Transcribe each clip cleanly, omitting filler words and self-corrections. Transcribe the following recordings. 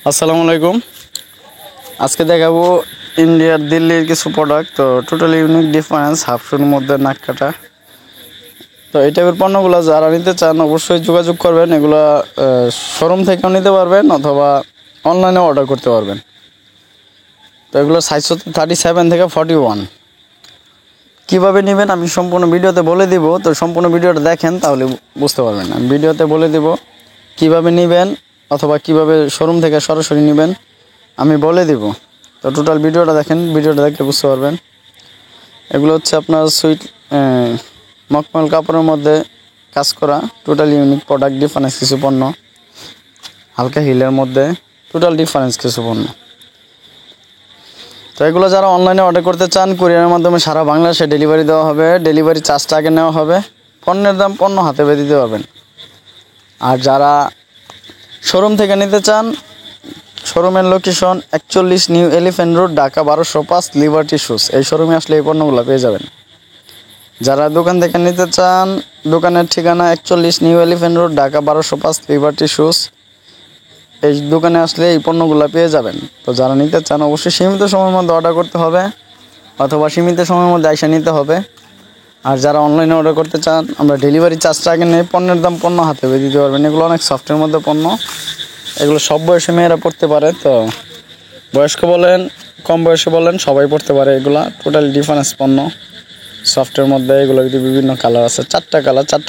আসসালামু আলাইকুম। আজকে দেখাবো ইন্ডিয়ার দিল্লির কিছু প্রোডাক্ট। তো টোটালি ইউনিক ডিফারেন্স, হাফশুর মধ্যে নাক কাটা। তো এই টাইপের পণ্যগুলো যারা নিতে চান অবশ্যই যোগাযোগ করবেন। এগুলো শোরুম থেকেও নিতে পারবেন অথবা অনলাইনে অর্ডার করতে পারবেন। তো এগুলো সাইজ হচ্ছে 37 থেকে 41। কীভাবে নেবেন আমি সম্পূর্ণ ভিডিওতে বলে দিব। তো সম্পূর্ণ ভিডিওটা দেখেন, তাহলে বুঝতে পারবেন। আমি ভিডিওতে বলে দিব কীভাবে নেবেন অথবা কিভাবে শোরুম থেকে সরাসরি নেবেন আমি বলে দিব। তো টোটাল ভিডিওটা দেখেন, ভিডিওটা দেখলে বুঝতে পারবেন। এগুলো হচ্ছে আপনার সুইট মখমল কাপড়ের মধ্যে কাজ করা টোটাল ইউনিক প্রোডাক্ট, ডিফারেন্স কিছু পণ্য, হালকা হিলের মধ্যে টোটাল ডিফারেন্স কিছু পণ্য। তো এগুলো যারা অনলাইনে অর্ডার করতে চান কুরিয়ারের মাধ্যমে সারা বাংলাদেশে ডেলিভারি দেওয়া হবে। ডেলিভারি চার্জটা আগে নেওয়া হবে, পণ্যের দাম পণ্য হাতে পেয়ে দিতে পারবেন। আর যারা শোরুম থেকে নিতে চান, শোরুমের location 41 new elephant road, Dhaka 1205, liberty shoes. এই শোরুমে আসলে এই পণ্যগুলো পেয়ে যাবেন। যারা দোকান থেকে নিতে চান, দোকানের ঠিকানা 41 new elephant road, Dhaka 1205, liberty shoes. এই দোকানে আসলে এই পণ্যগুলো পেয়ে যাবেন। তো যারা নিতে চান অবশ্যই সীমিত সময়ের মধ্যে অর্ডার করতে হবে অথবা সীমিত সময়ের মধ্যে এসে নিতে হবে। আর যারা অনলাইনে অর্ডার করতে চান, আমরা ডেলিভারি চার্জটা আগে নেই, পণ্যের দাম পণ্য হাতে পেয়ে দিতে পারবেন। এগুলো অনেক সফটের মধ্যে পণ্য, এগুলো সব বয়সে মেয়েরা পড়তে পারে। তো বয়স্ক বলেন, কম বয়সে বলেন, সবাই পড়তে পারে। এগুলো টোটালি ডিফারেন্স পণ্য, সফটের মধ্যে। এগুলো যদি বিভিন্ন কালার আছে, চারটা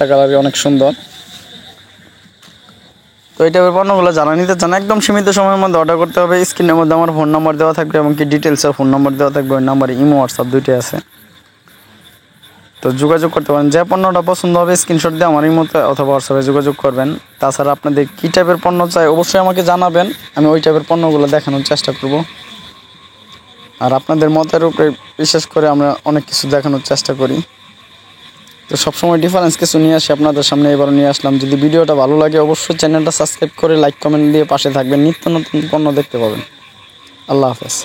কালারই অনেক সুন্দর। তো এই টাইপের পণ্যগুলো যারা নিতে চান একদম সীমিত সময়ের মধ্যে অর্ডার করতে হবে। স্ক্রিনের মধ্যে আমার ফোন নাম্বার দেওয়া থাকবে এবং কি ডিটেলসের ফোন নাম্বার দেওয়া থাকবে। ওই নাম্বারে ইমো হোয়াটসঅ্যাপ দুইটাই আছে। তো যোগাযোগ করতে পারেন। যে পণ্যটা পছন্দ হবে স্ক্রিনশট দিয়ে আমার ইমোতে অথবা হোয়াটসঅ্যাপে যোগাযোগ করবেন। তাছাড়া আপনাদের কী টাইপের পণ্য চাই অবশ্যই আমাকে জানাবেন, আমি ওই টাইপের পণ্যগুলো দেখানোর চেষ্টা করব। আর আপনাদের মতের উপরে বিশেষ করে আমরা অনেক কিছু দেখানোর চেষ্টা করি। তো সবসময় ডিফারেন্স কিছু নিয়ে আসি আপনাদের সামনে, এবারও নিয়ে আসলাম। যদি ভিডিওটা ভালো লাগে অবশ্যই চ্যানেলটা সাবস্ক্রাইব করে লাইক কমেন্ট দিয়ে পাশে থাকবেন। নিত্য নতুন পণ্য দেখতে পাবেন। আল্লাহ হাফেজ।